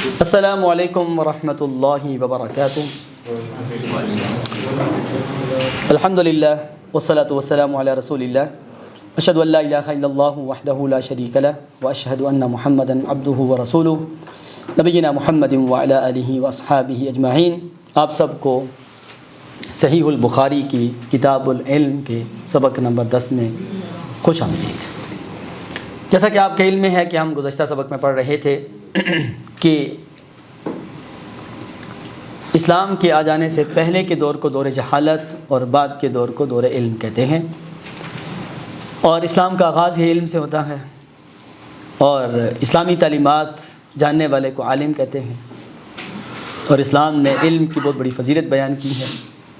السلام علیکم ورحمۃ اللہ وبرکاتہ۔ الحمد للہ والصلاة والسلام علی رسول اللہ، اشہد ان لا الہ الا اللہ وحدہ لا شریک لہ واشہد ان محمدا عبدہ ورسولہ نبینا محمد وعلی آلہ واصحابہ اجمعین۔ آپ سب کو صحیح البخاری کی کتاب العلم کے سبق نمبر 10 میں خوش آمدید۔ جیسا کہ آپ کے علم میں ہے کہ ہم گزشتہ سبق میں پڑھ رہے تھے کہ اسلام کے آ جانے سے پہلے کے دور کو دور جہالت اور بعد کے دور کو دور علم کہتے ہیں، اور اسلام کا آغاز ہی علم سے ہوتا ہے، اور اسلامی تعلیمات جاننے والے کو عالم کہتے ہیں، اور اسلام نے علم کی بہت بڑی فضیلت بیان کی ہے۔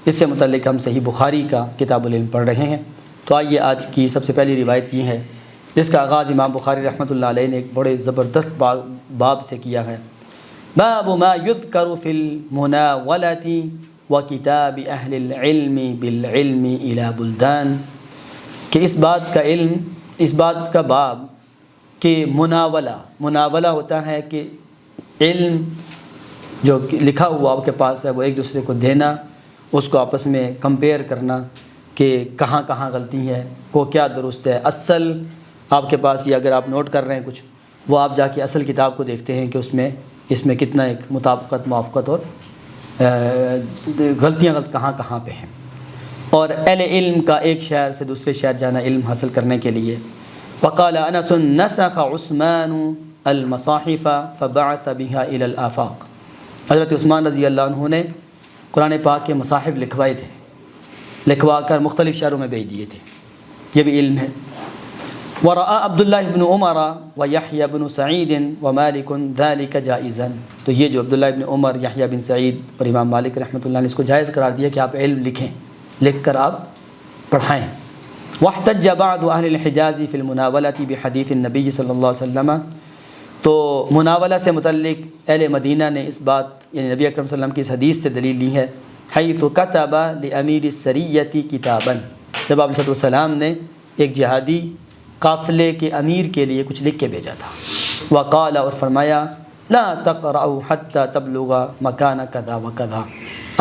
اس سے متعلق ہم صحیح بخاری کا کتاب العلم پڑھ رہے ہیں۔ تو آئیے آج کی سب سے پہلی روایت یہ ہے جس کا آغاز امام بخاری رحمۃ اللہ علیہ نے ایک بڑے زبردست باب سے کیا ہے۔ باب ما یذکر فی المناولۃ وکتاب اہل العلم بالعلم الی بلدان، کہ اس بات کا باب کہ مناولہ ہوتا ہے کہ علم جو لکھا ہوا آپ کے پاس ہے وہ ایک دوسرے کو دینا، اس کو آپس میں کمپیئر کرنا کہ کہاں کہاں غلطی ہے، کو کیا درست ہے۔ اصل آپ کے پاس یہ اگر آپ نوٹ کر رہے ہیں کچھ، وہ آپ جا کے اصل کتاب کو دیکھتے ہیں کہ اس میں کتنا ایک مطابقت، موافقت اور غلطیاں کہاں کہاں پہ ہیں۔ اور اہل علم کا ایک شہر سے دوسرے شہر جانا علم حاصل کرنے کے لیے۔ وقال انس نسخ عثمان المصاحف فبعث بها الى الآفاق، حضرت عثمان رضی اللہ عنہ نے قرآن پاک کے مصاحف لکھوائے تھے، لکھوا کر مختلف شہروں میں بھیج دیے تھے، یہ بھی علم ہے۔ ورأى عبد الله بن عمر ويحيى بن سعيد ومالك ذلك جائزا، تو یہ جو عبداللہ ابن عمر، یحییٰ بن سعید اور امام مالک رحمۃ اللہ نے اس کو جائز قرار دیا کہ آپ علم لکھیں، لکھ کر آپ پڑھائیں۔ واحتج بعض اہل الحجاز فی المناولۃ بحدیث النبی صلی اللہ علیہ وسلم، تو مناولہ سے متعلق اہل مدینہ نے اس بات یعنی نبی اکرم صلی اللہ علیہ وسلم کی اس حدیث سے دلیل لی ہے۔ حیث کتب لامیر السریۃ کتابا، جب آپ علیہ السلام نے ایک جہادی قافلے کے امیر کے لیے کچھ لکھ کے بھیجا تھا۔ وقال، اور فرمایا، لا تقرأوا حتى تبلغ مکان کذا وکذا،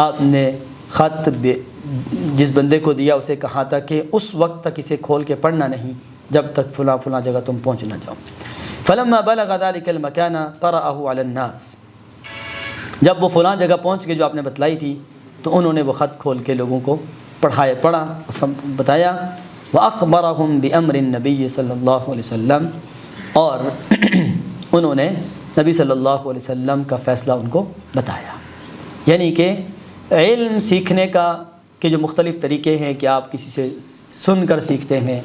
آپ نے خط جس بندے کو دیا اسے کہا تھا کہ اس وقت تک اسے کھول کے پڑھنا نہیں جب تک فلاں فلاں جگہ تم پہنچ نہ جاؤ۔ فلما بلغ ذلك المكان قرأه على الناس، جب وہ فلاں جگہ پہنچ کے جو آپ نے بتلائی تھی تو انہوں نے وہ خط کھول کے لوگوں کو پڑھا اور بتایا۔ وَأَخْبَرَهُمْ بِأَمْرِ النَّبِيِّ صلی اللہ علیہ وسلم، اور انہوں نے نبی صلی اللہ علیہ وسلم کا فیصلہ ان کو بتایا۔ یعنی کہ علم سیکھنے کا کہ جو مختلف طریقے ہیں کہ آپ کسی سے سن کر سیکھتے ہیں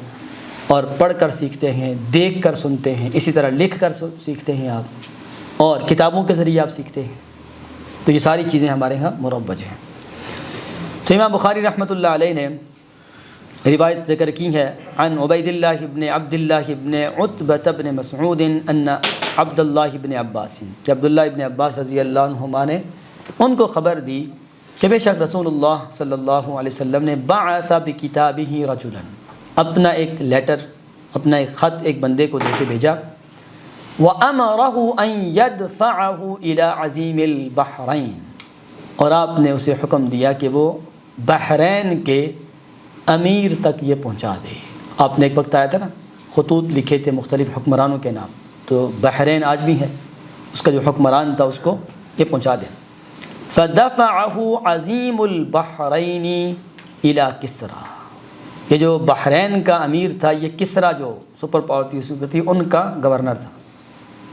اور پڑھ کر سیکھتے ہیں، دیکھ کر سنتے ہیں، اسی طرح لکھ کر سیکھتے ہیں آپ، اور کتابوں کے ذریعے آپ سیکھتے ہیں، تو یہ ساری چیزیں ہمارے ہاں مروج ہیں۔ تو امام بخاری رحمۃ اللہ علیہ نے روایت ذکر کی ہے عن عبید اللہ بن عبد اللہ بن عتبہ بن مسعود ان عبد اللہ بن عباس، کہ عبداللہ ابن عباس رضی اللہ عنہما نے ان کو خبر دی کہ بے شک رسول اللہ صلی اللہ علیہ وسلم نے بعث بکتابہ رجلا، اپنا ایک لیٹر، اپنا ایک خط ایک بندے کو دے کے بھیجا۔ وَأَمَرَهُ أَن يَدْفَعَهُ إِلَىٰ عَظِيمِ الْبَحْرَيْنِ، اور آپ نے اسے حکم دیا کہ وہ بحرین کے امیر تک یہ پہنچا دے۔ آپ نے ایک وقت آیا تھا نا، خطوط لکھے تھے مختلف حکمرانوں کے نام، تو بحرین آج بھی ہے، اس کا جو حکمران تھا اس کو یہ پہنچا دے۔ فَدَفَعَهُ عَظِيمُ الْبَحْرَيْنِ إِلَىٰ کسریٰ، یہ جو بحرین کا امیر تھا یہ کسریٰ جو سپر پاور تھی ان کا گورنر تھا،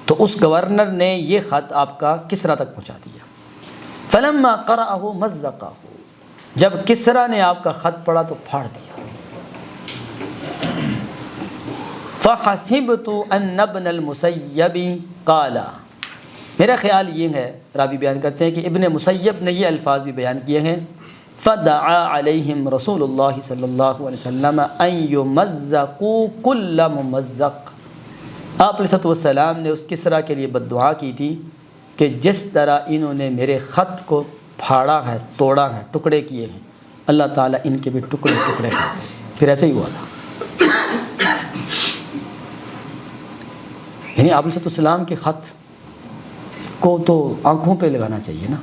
تو اس گورنر نے یہ خط آپ کا کسریٰ تک پہنچا دیا۔ فَلَمَّا قَرَأَهُ مَزَّقَهُ، جب کسریٰ نے آپ کا خط پڑھا تو پھاڑ دیا۔ فَحَسِبْتُ أَنَّ ابْنَ الْمُسَيَّبِ قَالَ، میرا خیال یہ ہے، راوی بیان کرتے ہیں کہ ابن مسیب نے یہ الفاظ بھی بیان کیے ہیں، فَدَعَا عَلَيْهِمْ رسول اللہ صلی اللہ علیہ وسلم أَن يُمَزَّقُوا كُلَّ مُمَزَّق، آپ علیہ السلام نے اس کسریٰ کے لیے بد دعا کی تھی کہ جس طرح انہوں نے میرے خط کو پھاڑا ہے، توڑا ہے، ٹکڑے کیے ہیں، اللہ تعالیٰ ان کے بھی ٹکڑے ٹکڑے کرتے ہیں۔ پھر ایسے ہی ہوا تھا، یعنی آپ علیہ السلام کے خط کو تو آنکھوں پہ لگانا چاہیے نا.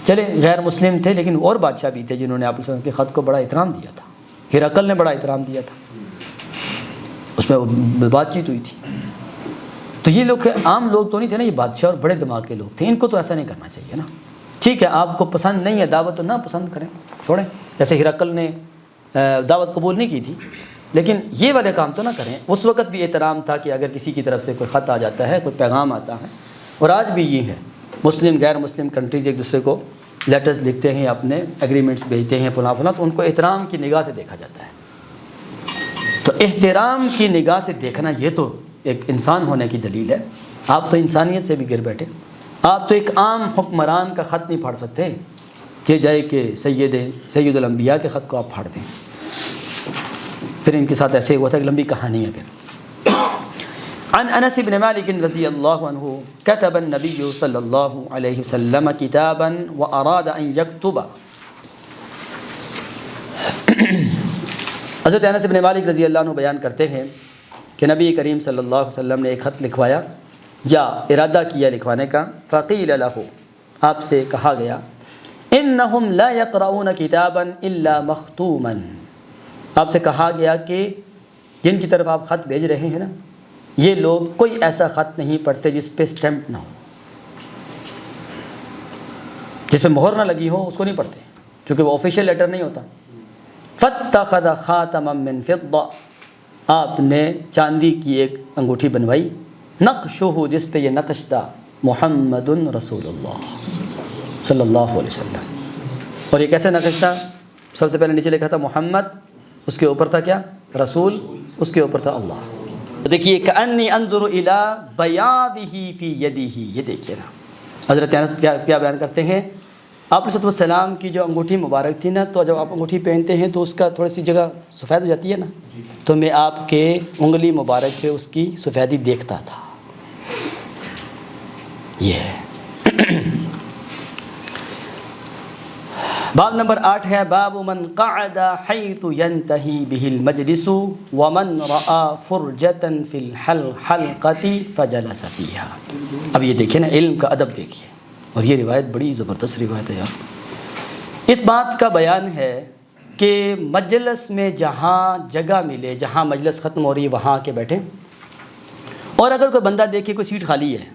چلے غیر مسلم تھے لیکن اور بادشاہ بھی تھے جنہوں نے آپ کے خط کو بڑا احترام دیا تھا. ہرقل نے بڑا احترام دیا تھا, اس میں بات چیت ہوئی تھی. تو یہ لوگ عام لوگ تو نہیں تھے نا, یہ بادشاہ اور بڑے دماغ کے لوگ تھے, ان کو تو ایسا نہیں کرنا چاہیے نا. ٹھیک ہے آپ کو پسند نہیں ہے دعوت تو نہ پسند کریں, چھوڑیں. جیسے ہرقل نے دعوت قبول نہیں کی تھی, لیکن یہ والے کام تو نہ کریں. اس وقت بھی احترام تھا کہ اگر کسی کی طرف سے کوئی خط آ جاتا ہے, کوئی پیغام آتا ہے, اور آج بھی یہ ہے مسلم غیر مسلم کنٹریز ایک دوسرے کو لیٹرز لکھتے ہیں, اپنے ایگریمنٹس بھیجتے ہیں فلاں فلاں, تو ان کو احترام کی نگاہ سے دیکھا جاتا ہے. تو احترام کی نگاہ سے دیکھنا یہ تو ایک انسان ہونے کی دلیل ہے. آپ تو انسانیت سے بھی گر بیٹھے. آپ تو ایک عام حکمران کا خط نہیں پھاڑ سکتے کہ جائے کہ سید الانبیاء کے خط کو آپ پھاڑ دیں. پھر ان کے ساتھ ایسے ہوا تھا کہ لمبی کہانی ہے. پھر عن انس بن مالک رضی اللہ عنہ كتب النبی صلی اللہ علیہ وسلم کتابا واراد ان یکتب. حضرت انس بن مالک رضی اللہ عنہ بیان کرتے ہیں کہ نبی کریم صلی اللہ علیہ وسلم نے ایک خط لکھوایا یا ارادہ کیا لکھوانے کا. فقیل له, آپ سے کہا گیا, انہم لا یقرؤون کتابا الا مختوما. آپ سے کہا گیا کہ جن کی طرف آپ خط بھیج رہے ہیں نا, یہ لوگ کوئی ایسا خط نہیں پڑھتے جس پہ سٹیمپ نہ ہو, جس پہ مہر نہ لگی ہو, اس کو نہیں پڑھتے, چونکہ وہ آفیشیل لیٹر نہیں ہوتا. فاتخذ خاتما من فضہ, آپ نے چاندی کی ایک انگوٹھی بنوائی, نقشہ, جس پہ یہ نقش تھا, محمد رسول اللہ صلی اللہ علیہ وسلم. اور یہ کیسے نقش تھا؟ سب سے پہلے نیچے لکھا تھا محمد, اس کے اوپر تھا کیا؟ رسول, اس کے اوپر تھا اللہ. دیکھیے کأنی انظر الی بیاضہ فی یدہ, یہ دیکھیے نا حضرت انس کیا بیان کرتے ہیں. آپ علیہ السلام کی جو انگوٹھی مبارک تھی نا, تو جب آپ انگوٹھی پہنتے ہیں تو اس کا تھوڑی سی جگہ سفید ہو جاتی ہے نا, تو میں آپ کے انگلی مبارک پہ اس کی سفیدی دیکھتا تھا. یہ ہے. باب نمبر 8 ہے باب من قعد حيث ينتهي به المجلس ومن رأى فرجة في الحلقة فجلس فيها. اب یہ دیکھیں نا, علم کا ادب دیکھیے, اور یہ روایت بڑی زبردست روایت ہے یار. اس بات کا بیان ہے کہ مجلس میں جہاں جگہ ملے, جہاں مجلس ختم ہو رہی ہے وہاں آ کے بیٹھیں, اور اگر کوئی بندہ دیکھے کوئی سیٹ خالی ہے,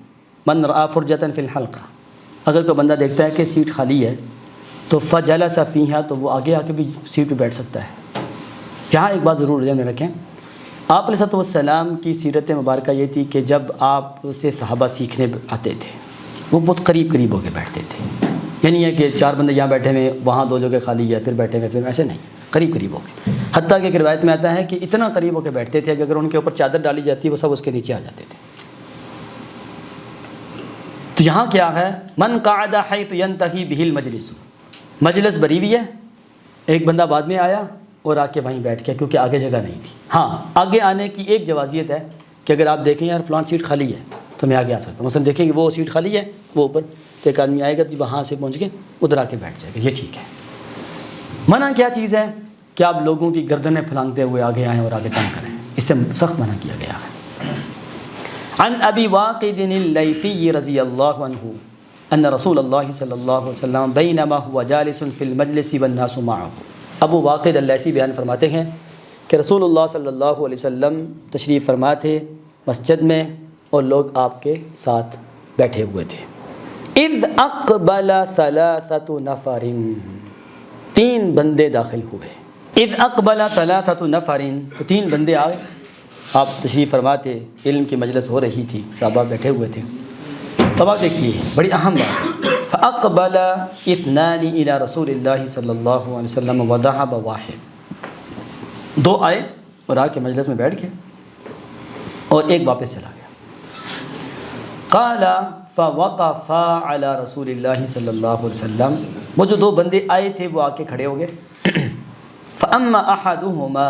من رأى فرجة في الحلقة, اگر کوئی بندہ دیکھتا ہے کہ سیٹ خالی ہے تو فجلس فیہا, تو وہ آگے آ کے بھی سیٹ پہ بیٹھ سکتا ہے. یہاں ایک بات ضرور ذہن میں رکھیں, آپ علیہ السلام کی سیرت مبارکہ یہ تھی کہ جب آپ سے صحابہ سیکھنے آتے تھے وہ بہت قریب قریب ہو کے بیٹھتے تھے. یعنی یہ کہ 4 بندے یہاں بیٹھے ہوئے, وہاں 2 جگہ خالی ہے, پھر بیٹھے ہوئے, پھر ایسے نہیں, قریب قریب ہو کے. حتیٰ کہ ایک روایت میں آتا ہے کہ اتنا قریب ہو کے بیٹھتے تھے کہ اگر ان کے اوپر چادر ڈالی جاتی وہ سب اس کے نیچے آ جاتے تھے. تو یہاں کیا ہے, من قعد حیث ینتہی بہ المجلس, مجلس بری ہوئی ہے, ایک بندہ بعد میں آیا اور آ کے وہیں بیٹھ گیا کیونکہ آگے جگہ نہیں تھی. ہاں آگے آنے کی ایک جوازیت ہے کہ اگر آپ دیکھیں یار فلان سیٹ خالی ہے تو میں آگے آ سکتا ہوں. مثلا دیکھیں کہ وہ سیٹ خالی ہے وہ اوپر, تو ایک آدمی آئے گا تو وہاں سے پہنچ کے ادھر آ کے بیٹھ جائے گا, یہ ٹھیک ہے. منع کیا چیز ہے کہ آپ لوگوں کی گردنیں پھلانگتے ہوئے آگے آئیں اور آگے تنگ کریں, اس سے سخت منع کیا گیا ہے. عن ابی واقد اللیثی رضی اللہ عنہ ان رسول اللہ صلی اللہ علیہ وسلم بینما هو جالس فی المجلس والناس معه. ابو واقد اللیثی بیان فرماتے ہیں کہ رسول اللہ صلی اللہ علیہ وسلم تشریف فرما تھے مسجد میں اور لوگ آپ کے ساتھ بیٹھے ہوئے تھے. اذ اقبل 3 نفر, 3 بندے داخل ہوئے. اذ اقبل 3 نفر, تو 3 بندے آئے. آپ تشریف فرماتے, علم کی مجلس ہو رہی تھی, صحابہ بیٹھے ہوئے تھے. اب آپ دیکھیے بڑی اہم بات, فاقبل 2 الى رسول اللہ صلی اللہ علیہ وسلم وذهب واحد, 2 آئے اور آ کے مجلس میں بیٹھ گئے اور ایک واپس چلا گیا. قال فوقفا على رسول اللہ صلی اللہ علیہ وسلم, وہ جو 2 بندے آئے تھے وہ آ کے کھڑے ہو گئے. فاما احدهما,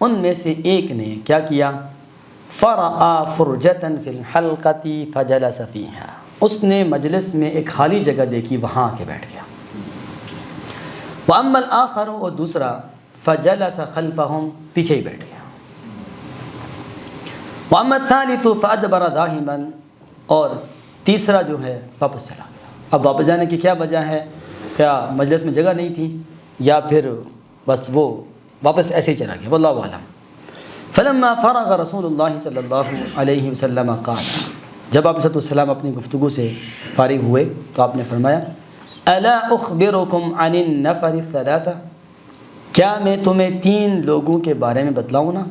ان میں سے ایک نے کیا کیا, فرآ فرجة فی الحلقة فجلس فیہا, اس نے مجلس میں ایک خالی جگہ دیکھی, وہاں آ کے بیٹھ گیا. واما الاخر, اور دوسرا, فجلس خلفهم, پیچھے ہی بیٹھ گیا. واما الثالث فادبر ذاهبا, اور تیسرا جو ہے واپس چلا گیا۔ اب واپس جانے کی کیا وجہ ہے؟ کیا مجلس میں جگہ نہیں تھی یا پھر بس وہ واپس ایسے ہی چلا گیا، واللہ اعلم۔ فلما فرغ رسول اللہ صلی اللہ علیہ وسلم قال، جب آپ صلی اللہ علیہ وسلم اپنی گفتگو سے فارغ ہوئے تو آپ نے فرمایا الا اخبرکم عن النفر الثلاثہ، کیا میں تمہیں 3 لوگوں کے بارے میں بتلاؤں نا؟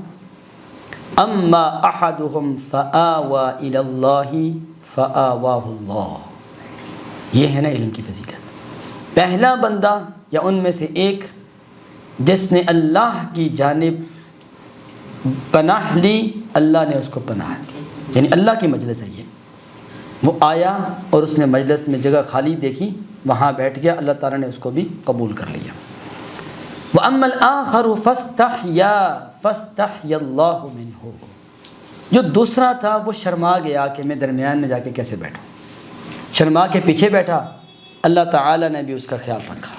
اما احدهم فآوى الى اللہ فآواہ اللہ، یہ ہے نا علم کی فضیلت۔ پہلا بندہ یا ان میں سے ایک جس نے اللہ کی جانب پناہ لی، اللہ نے اس کو پناہ دی، یعنی اللہ کی مجلس ہے یہ۔ وہ آیا اور اس نے مجلس میں جگہ خالی دیکھی، وہاں بیٹھ گیا، اللہ تعالیٰ نے اس کو بھی قبول کر لیا۔ وَأَمَّا الْآخَرُ فَاسْتَحْيَا اللَّهُ مِنْهُ، جو دوسرا تھا وہ شرما گیا کہ میں درمیان میں جا کے کیسے بیٹھوں، شرما کے پیچھے بیٹھا، اللہ تعالیٰ نے بھی اس کا خیال رکھا۔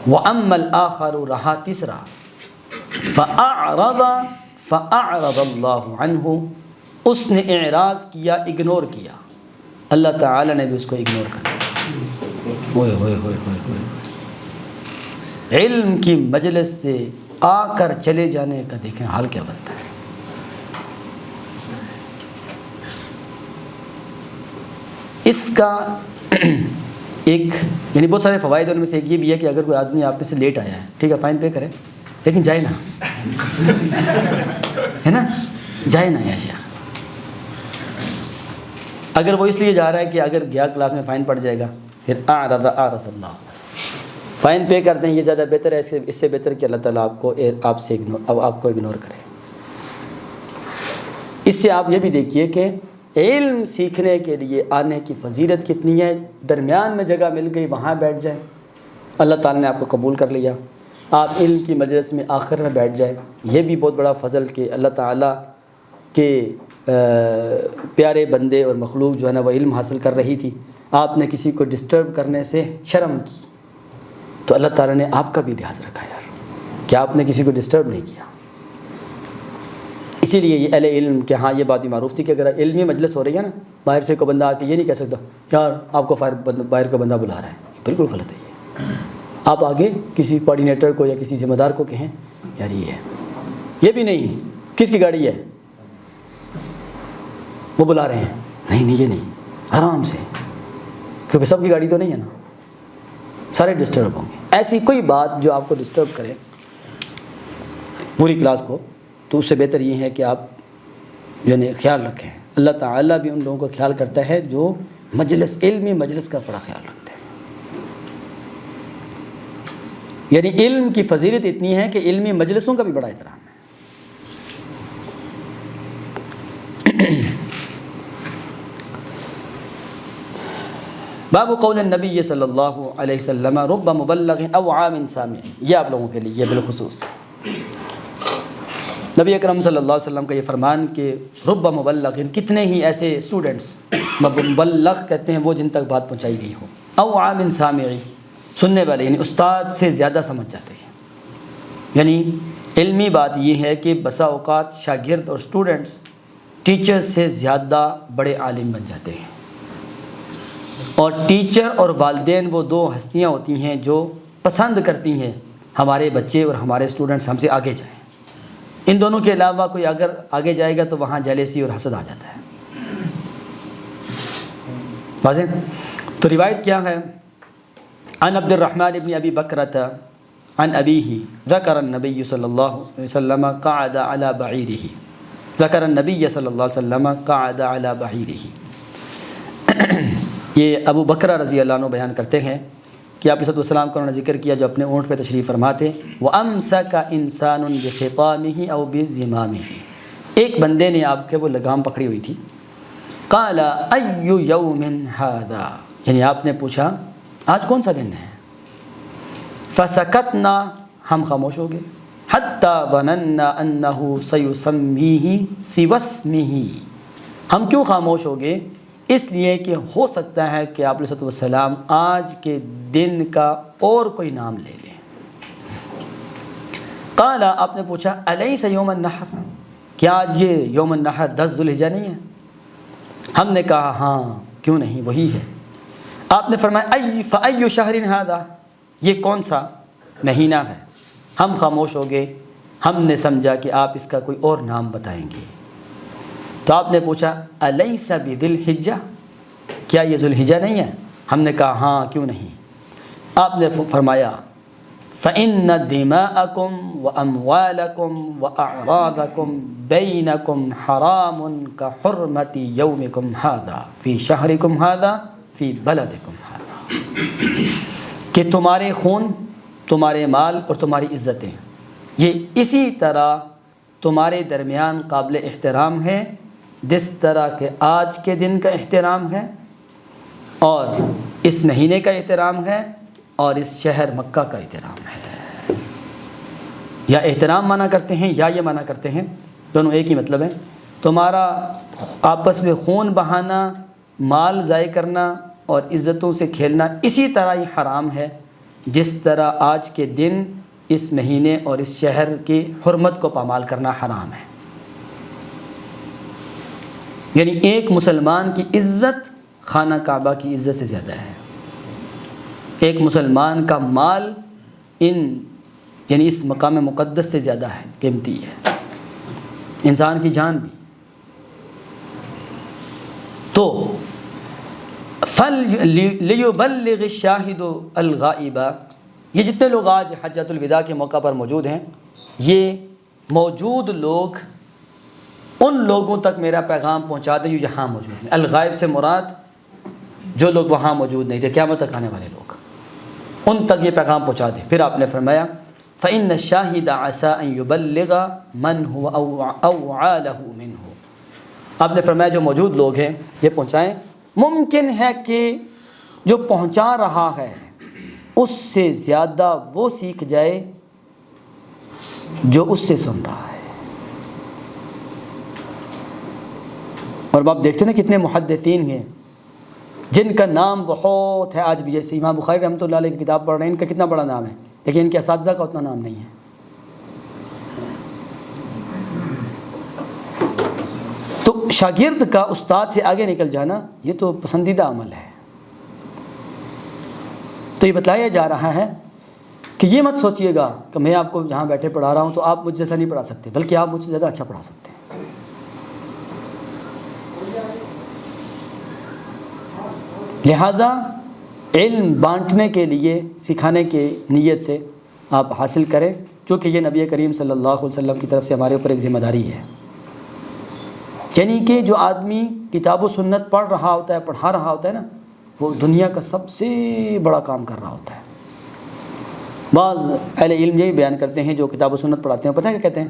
وَأَمَّا الْآخَرُ، رہا تیسرا، فَأَعْرَضَ اللَّهُ عَنْهُ، اس نے اعراض کیا، اگنور کیا، اللہ تعالیٰ نے بھی اس کو اگنور کر دیا۔ ہوئے ہوئے ہوئے ہوئے ہوئے، علم کی مجلس سے آ کر چلے جانے کا دیکھیں حال کیا بنتا ہے۔ اس کا ایک یعنی بہت سارے فوائد، ان میں سے ایک یہ بھی ہے کہ اگر کوئی آدمی آپ میں سے لیٹ آیا ہے، ٹھیک ہے فائن پے کرے لیکن جائے نہ، ہے نا، جائے نہ یا شیخ۔ اگر وہ اس لیے جا رہا ہے کہ اگر گیا کلاس میں فائن پڑ جائے گا، پھر اعرض اللہ، فائن پے کر دیں، یہ زیادہ بہتر ہے، اس سے بہتر کہ اللہ تعالیٰ آپ کو اگنور کرے۔ اس سے آپ یہ بھی دیکھیے کہ علم سیکھنے کے لیے آنے کی فضیلت کتنی ہے۔ درمیان میں جگہ مل گئی، وہاں بیٹھ جائیں، اللہ تعالیٰ نے آپ کو قبول کر لیا۔ آپ علم کی مجلس میں آخر میں بیٹھ جائیں، یہ بھی بہت بڑا فضل کہ اللہ تعالیٰ کے پیارے بندے اور مخلوق جو ہے نا وہ علم حاصل کر رہی تھی، آپ نے کسی کو ڈسٹرب کرنے سے شرم کی تو اللہ تعالیٰ نے آپ کا بھی لحاظ رکھا یار کہ آپ نے کسی کو ڈسٹرب نہیں کیا۔ اسی لیے یہ اہل علم کے ہاں یہ بات بھی معروف تھی کہ اگر علمی مجلس ہو رہی ہے نا، باہر سے کوئی بندہ آ کے یہ نہیں کہہ سکتا یار آپ کو باہر کا بندہ بلا رہا ہے، بالکل غلط ہے یہ۔ آپ آگے کسی کوآرڈینیٹر کو یا کسی ذمہ دار کو کہیں یار یہ ہے، یہ بھی نہیں کس کی گاڑی ہے وہ بلا رہے ہیں، نہیں یہ نہیں، آرام سے، کیونکہ سب کی گاڑی تو نہیں ہے نا، سارے ڈسٹرب ہوں گے۔ ایسی کوئی بات جو آپ کو ڈسٹرب کرے پوری کلاس کو، تو اس سے بہتر یہ ہے کہ آپ جو ہے خیال رکھیں۔ اللہ تعالیٰ بھی ان لوگوں کا خیال کرتا ہے جو مجلس، علمی مجلس کا بڑا خیال رکھتے ہیں۔ یعنی علم کی فضیلت اتنی ہے کہ علمی مجلسوں کا بھی بڑا احترام ہے۔ باب قول النبی صلی اللہ علیہ وسلم رب مبلغ او عام سامع، یہ آپ لوگوں کے لیے بالخصوص نبی اکرم صلی اللہ علیہ وسلم کا یہ فرمان کہ رب مبلغ، کتنے ہی ایسے اسٹوڈنٹس، مبلغ کہتے ہیں وہ جن تک بات پہنچائی گئی ہو، او عام سامع، سننے والے یعنی استاد سے زیادہ سمجھ جاتے ہیں۔ یعنی علمی بات یہ ہے کہ بسا اوقات شاگرد اور اسٹوڈنٹس ٹیچر سے زیادہ بڑے عالم بن جاتے ہیں، اور ٹیچر اور والدین وہ دو ہستیاں ہوتی ہیں جو پسند کرتی ہیں ہمارے بچے اور ہمارے اسٹوڈنٹس ہم سے آگے جائیں۔ ان دونوں کے علاوہ کوئی اگر آگے جائے گا تو وہاں جیلیسی اور حسد آ جاتا ہے۔ واضح؟ تو روایت کیا ہے؟ عن عبد الرحمن بن ابی بکرۃ عن ابیہ ذکر النبی صلی اللہ علیہ وسلم قعد علی بعیرہ، ذکر النبی صلی اللہ علیہ وسلم قعد علی بعیرہ۔ یہ ابو بکرہ رضی اللہ عنہ بیان کرتے ہیں کہ آپ صلی اللہ علیہ وسلم کا انہوں نے ذکر کیا جو اپنے اونٹ پہ تشریف فرما تھے۔ وَأَمْسَكَ إِنسَانٌ بِخِطَامِهِ أَوْ بِزِمَامِهِ، ایک بندے نے آپ کے وہ لگام پکڑی ہوئی تھی۔ قَالَ أَيُّ يَوْمٍ هَذَا، یعنی آپ نے پوچھا آج کون سا دن ہے؟ فَسَكَتْنَا، ہم خاموش ہو گئے، حَتَّى ظَنَنَّا أَنَّهُ سَيُسَمِّيهِ سِوَى اسْمِهِ، ہم کیوں خاموش ہو گئے؟ اس لیے کہ ہو سکتا ہے کہ آپ علیہ السلام آج کے دن کا اور کوئی نام لے لیں۔ قال، آپ نے پوچھا الیس یوم النحر، کیا آج یہ یوم النحر 10 ذوالحجہ نہیں ہے؟ ہم نے کہا ہاں کیوں نہیں وہی ہے۔ آپ نے فرمایا فأی شہر ھذا، یہ کون سا مہینہ ہے؟ ہم خاموش ہو گئے، ہم نے سمجھا کہ آپ اس کا کوئی اور نام بتائیں گے۔ تو آپ نے پوچھا الیس بذی الحجہ، کیا یہ ذو الحجہ نہیں ہے؟ ہم نے کہا ہاں کیوں نہیں۔ آپ نے فرمایا فإن دماءکم واموالکم واعراضکم بینکم حرام کحرمۃ یومکم ھذا فی شہرکم ھذا فی بلدکم ھذا، کہ تمہارے خون، تمہارے مال اور تمہاری عزتیں یہ اسی طرح تمہارے درمیان قابل احترام ہے جس طرح کہ آج کے دن کا احترام ہے اور اس مہینے کا احترام ہے اور اس شہر مکہ کا احترام ہے۔ یا احترام مانا کرتے ہیں یا یہ مانا کرتے ہیں، دونوں ایک ہی مطلب ہے۔ تمہارا آپس میں خون بہانا، مال ضائع کرنا اور عزتوں سے کھیلنا اسی طرح ہی حرام ہے جس طرح آج کے دن اس مہینے اور اس شہر کی حرمت کو پامال کرنا حرام ہے۔ یعنی ایک مسلمان کی عزت خانہ کعبہ کی عزت سے زیادہ ہے، ایک مسلمان کا مال یعنی اس مقام مقدس سے زیادہ ہے، قیمتی ہے، انسان کی جان بھی۔ تو لِيُبَلِّغِ الشَّاهِدُ الْغَائِبَ، یہ جتنے لوگ آج حجۃ الوداع کے موقع پر موجود ہیں، یہ موجود لوگ ان لوگوں تک میرا پیغام پہنچا دیں جو یہاں موجود ہیں۔ الغائب سے مراد جو لوگ وہاں موجود نہیں تھے، قیامت تک آنے والے لوگ، ان تک یہ پیغام پہنچا دیں۔ پھر آپ نے فرمایا فإن الشاہد عسى أن يبلغ من هو اوعى له منه، آپ نے فرمایا جو موجود لوگ ہیں یہ پہنچائیں، ممکن ہے کہ جو پہنچا رہا ہے اس سے زیادہ وہ سیکھ جائے جو اس سے سن رہا ہے۔ اور آپ دیکھتے ہیں نا کتنے محدثین ہیں جن کا نام بہت ہے آج بھی، جیسے امام بخاری رحمۃ اللہ علیہ کی کتاب پڑھ رہے ہیں، ان کا کتنا بڑا نام ہے، لیکن ان کے اساتذہ کا اتنا نام نہیں ہے۔ تو شاگرد کا استاد سے آگے نکل جانا یہ تو پسندیدہ عمل ہے۔ تو یہ بتلایا جا رہا ہے کہ یہ مت سوچئے گا کہ میں آپ کو یہاں بیٹھے پڑھا رہا ہوں تو آپ مجھ جیسا نہیں پڑھا سکتے، بلکہ آپ مجھ سے زیادہ اچھا پڑھا سکتے ہیں۔ لہٰذا علم بانٹنے کے لیے، سکھانے کی نیت سے آپ حاصل کریں، چونکہ یہ نبی کریم صلی اللہ علیہ وسلم کی طرف سے ہمارے اوپر ایک ذمہ داری ہے۔ یعنی کہ جو آدمی کتاب و سنت پڑھ رہا ہوتا ہے، پڑھا رہا ہوتا ہے نا، وہ دنیا کا سب سے بڑا کام کر رہا ہوتا ہے۔ بعض اہل علم یہی بیان کرتے ہیں جو کتاب و سنت پڑھاتے ہیں، پتہ ہے کیا کہتے ہیں؟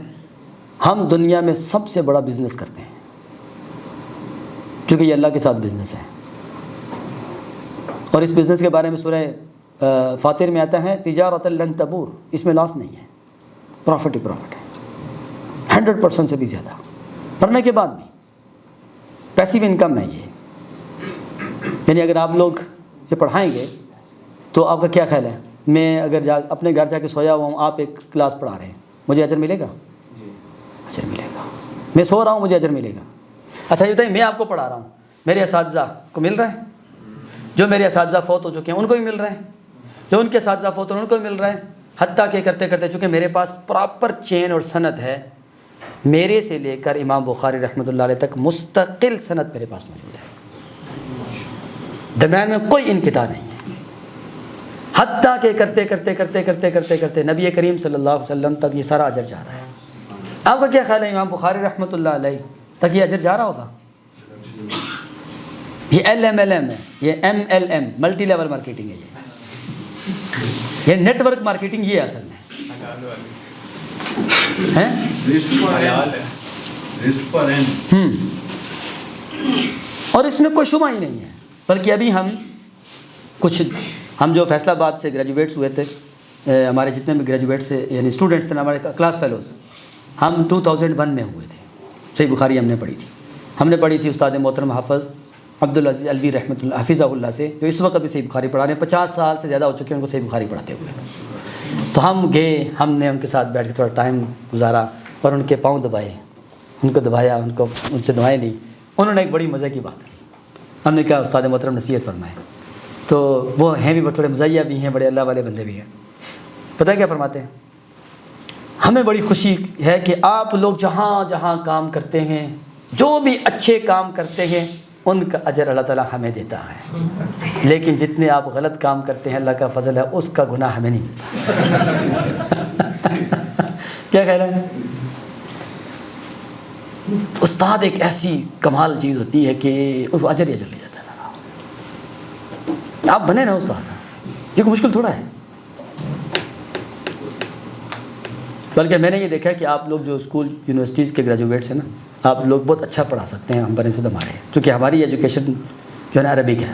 ہم دنیا میں سب سے بڑا بزنس کرتے ہیں، چونکہ یہ اللہ کے ساتھ بزنس ہے۔ اور اس بزنس کے بارے میں سورہ فاطر میں آتا ہے تجارت لن تبور، اس میں لاس نہیں ہے، پروفٹ ہی پروفٹ ہے، 100% سے بھی زیادہ، پڑھنے کے بعد بھی پیسیو انکم ہے یہ۔ یعنی اگر آپ لوگ یہ پڑھائیں گے تو آپ کا کیا خیال ہے، میں اگر اپنے گھر جا کے سویا ہوا ہوں، آپ ایک کلاس پڑھا رہے ہیں، مجھے اجر ملے گا؟ اجر ملے گا۔ میں سو رہا ہوں، مجھے اجر ملے گا۔ اچھا یہ بتائیے، میں آپ کو پڑھا رہا ہوں، میرے اساتذہ کو مل رہا ہے؟ جو میرے اساتذہ فوت ہو چکے ہیں ان کو بھی مل رہے ہیں، جو ان کے اساتذہ فوت ہو ان کو بھی مل رہے ہیں، حتیٰ کہ کرتے کرتے چونکہ میرے پاس پراپر چین اور سند ہے، میرے سے لے کر امام بخاری رحمۃ اللہ علیہ تک مستقل سند میرے پاس موجود ہے، درمیان میں کوئی انقطاع نہیں ہے، حتیٰ کہ کرتے کرتے کرتے کرتے کرتے کرتے نبی کریم صلی اللہ علیہ وسلم تک یہ سارا اجر جا رہا ہے۔ آپ کا کیا خیال ہے، امام بخاری رحمۃ اللہ علیہ تک یہ اجر جا رہا ہوگا؟ یہ LMLM ہے، یہ MLM ملٹی لیول مارکیٹنگ ہے، یہ نیٹ ورک مارکیٹنگ یہ اصل میں اور اس میں کوئی شبہ ہی نہیں ہے۔ بلکہ ابھی ہم جو فیصل آباد سے گریجویٹس ہوئے تھے، ہمارے جتنے بھی گریجویٹ سے یعنی اسٹوڈنٹس تھے ہمارے کلاس فیلوز، ہم 2001 میں ہوئے تھے، صحیح بخاری ہم نے پڑھی تھی استاد محترم حافظ عبدالعزیز الوی رحمۃ اللہ حفظہ اللہ سے، جو اس وقت بھی صحیح بخاری پڑھا رہے ہیں، 50 سال سے زیادہ ہو چکے ہیں ان کو صحیح بخاری پڑھاتے ہوئے۔ تو ہم گئے، ہم نے ان کے ساتھ بیٹھ کے تھوڑا ٹائم گزارا اور ان کے پاؤں دبائے، ان کو دبایا، ان سے دعائیں لی۔ انہوں نے ایک بڑی مزے کی بات کی، ہم نے کہا استاد محترم نصیحت فرمائے، تو وہ ہیں بھی تھوڑے مزاحیہ بھی ہیں، بڑے اللہ والے بندے بھی ہیں. پتہ ہے کیا فرماتے ہیں؟ ہمیں بڑی خوشی ہے کہ آپ لوگ جہاں جہاں کام کرتے ہیں، جو بھی اچھے کام کرتے ہیں، ان کا اجر اللہ تعالیٰ ہمیں دیتا ہے، لیکن جتنے آپ غلط کام کرتے ہیں اللہ کا فضل ہے اس کا گناہ ہمیں نہیں ملتا. کیا کہہ رہے ہیں؟ استاد ایک ایسی کمال چیز ہوتی ہے کہ اس اجر ہی اجر لے جاتا ہے. آپ بنے نا استاد، یہ کوئی مشکل تھوڑا ہے. بلکہ میں نے یہ دیکھا کہ آپ لوگ جو اسکول یونیورسٹیز کے گریجویٹس ہیں نا، آپ لوگ بہت اچھا پڑھا سکتے ہیں. ہم بنسبت ہمارے، کیونکہ ہماری ایجوکیشن جو ہے نا عربک ہے،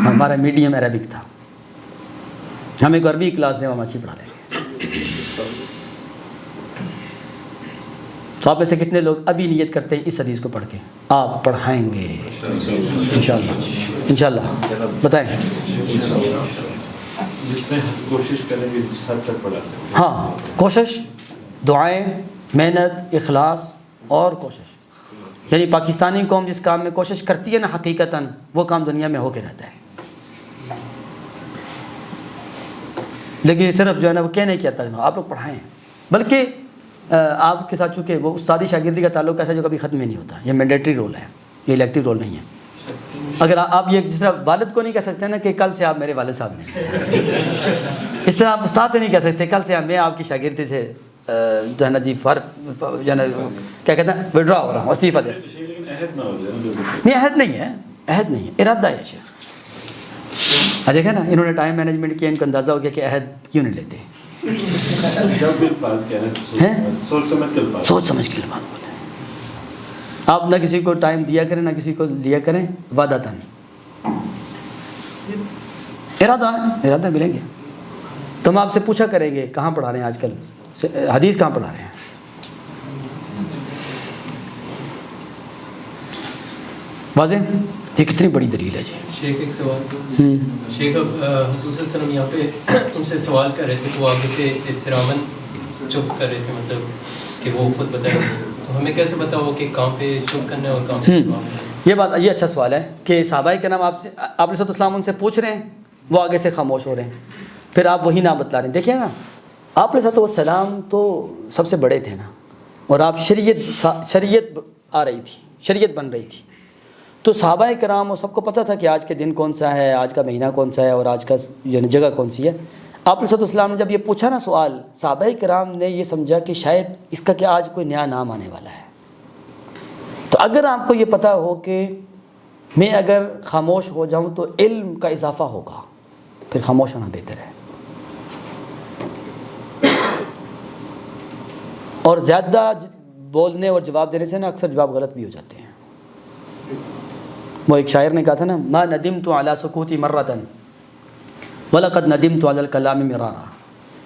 ہمارا میڈیم عربک تھا. ہمیں ایک عربی کلاس دیں ہم اچھی پڑھا دیں گے. تو آپ میں سے کتنے لوگ ابھی نیت کرتے ہیں اس حدیث کو پڑھ کے آپ پڑھائیں گے انشاءاللہ؟ بتائیں. کوشش کریں گے جس حد تک پڑھا سکیں. ہاں، کوشش، دعائیں، محنت، اخلاص اور کوشش. یعنی پاکستانی قوم جس کام میں کوشش کرتی ہے نا حقیقتاً، وہ کام دنیا میں ہو کے رہتا ہے. لیکن صرف جو ہے نا وہ کہنے کی تک آپ لوگ پڑھائیں. بلکہ آپ کے ساتھ چونکہ وہ استادی شاگردی کا تعلق ایسا جو کبھی ختم ہی نہیں ہوتا. یہ مینڈیٹری رول ہے، یہ الیکٹیو رول نہیں ہے. اگر آپ یہ جس طرح والد کو نہیں کہہ سکتے نا کہ کل سے آپ میرے والد صاحب نہیں، اس طرح آپ استاد سے نہیں کہہ سکتے کل سے میں آپ کی شاگردی سے جو ہے نا جی جو ہے نا کیا کہتے ہیں وڈرا ہو رہا ہوں، استعفیٰ دے. نہیں، عہد نہیں ہے، عہد نہیں ہے، ارادہ ہے شیخ. دیکھیں نا انہوں نے ٹائم مینجمنٹ کیا، ان کو اندازہ ہو گیا کہ عہد کیوں نہیں لیتے. سوچ سمجھ کے الفاظ بولے. آپ نہ کسی کو ٹائم دیا کریں نہ کسی کو دیا کریں وعدہ تھا نہیں، ارادہ ملیں گے. تو ہم آپ سے پوچھا کریں گے کہاں پڑھا رہے ہیں آج کل حدیث، کہاں پڑھا رہے ہیں. واضح؟ یہ کتنی بڑی دلیل ہے جی. شیخ ایک سوال. شیخ حضور صلی اللہ علیہ وسلم یہاں پہ ان سے سوال کر رہے تھے تو آپ اسے احتراماً چپ کر رہے تھے، مطلب کہ وہ خود بتائیں. تو ہمیں کیسے پتا ہو کہ کام پہ چپ کرنا ہے اور کام پہ یہ اچھا سوال ہے کہ صحابہ کرام آپ سے، آپ علیہ السلام ان سے پوچھ رہے ہیں، وہ آگے سے خاموش ہو رہے ہیں، پھر آپ وہی نہ بتلا رہے ہیں. دیکھیے نا، آپ علیہ السلام تو سب سے بڑے تھے نا، اور آپ شریعت آ رہی تھی، شریعت بن رہی تھی. تو صحابہ کرام وہ سب کو پتہ تھا کہ آج کے دن کون سا ہے، آج کا مہینہ کون سا ہے، اور آج کا یعنی جگہ کون سی ہے. آپ علیہ السلام نے جب یہ پوچھا نا سوال، صحابہ کرام نے یہ سمجھا کہ شاید اس کا کہ آج کوئی نیا نام آنے والا ہے. تو اگر آپ کو یہ پتہ ہو کہ میں اگر خاموش ہو جاؤں تو علم کا اضافہ ہوگا، پھر خاموش ہونا بہتر ہے. اور زیادہ بولنے اور جواب دینے سے نا اکثر جواب غلط بھی ہو جاتے ہیں. وہ ایک شاعر نے کہا تھا نا، ما ندمت علی سکوتی مرۃ ولقد ندمت علی الکلام مرارا.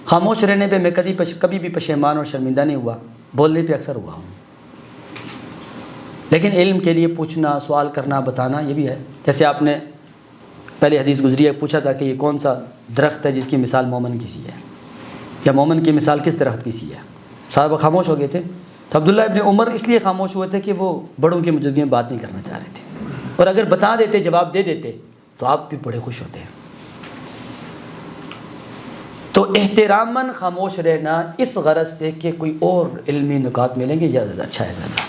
خاموش رہنے پہ میں کبھی بھی پشیمان اور شرمندہ نہیں ہوا، بولنے پہ اکثر ہوا ہوں. لیکن علم کے لیے پوچھنا، سوال کرنا، بتانا یہ بھی ہے. جیسے آپ نے پہلے حدیث گزری ہے، پوچھا تھا کہ یہ کون سا درخت ہے جس کی مثال مومن کی سی ہے، یا مومن کی مثال کس درخت کی سی ہے. صاحب خاموش ہو گئے تھے. تو عبداللہ ابن عمر اس لیے خاموش ہوئے تھے کہ وہ بڑوں کی موجودگی میں بات نہیں کرنا چاہ رہے تھے، اور اگر بتا دیتے، جواب دے دیتے تو آپ بھی بڑے خوش ہوتے ہیں. تو احتراماً خاموش رہنا اس غرض سے کہ کوئی اور علمی نکات ملیں گے، زیادہ اچھا ہے زیادہ.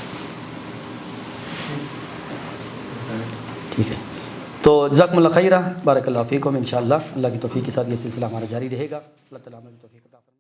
ٹھیک ہے، تو جزاکم اللہ خیرہ، بارک اللہ فیکم. انشاءاللہ اللہ کی توفیق کے ساتھ یہ سلسلہ ہمارا جاری رہے گا. اللہ تعالیٰ ہمیں توفیق عطا فرمائے.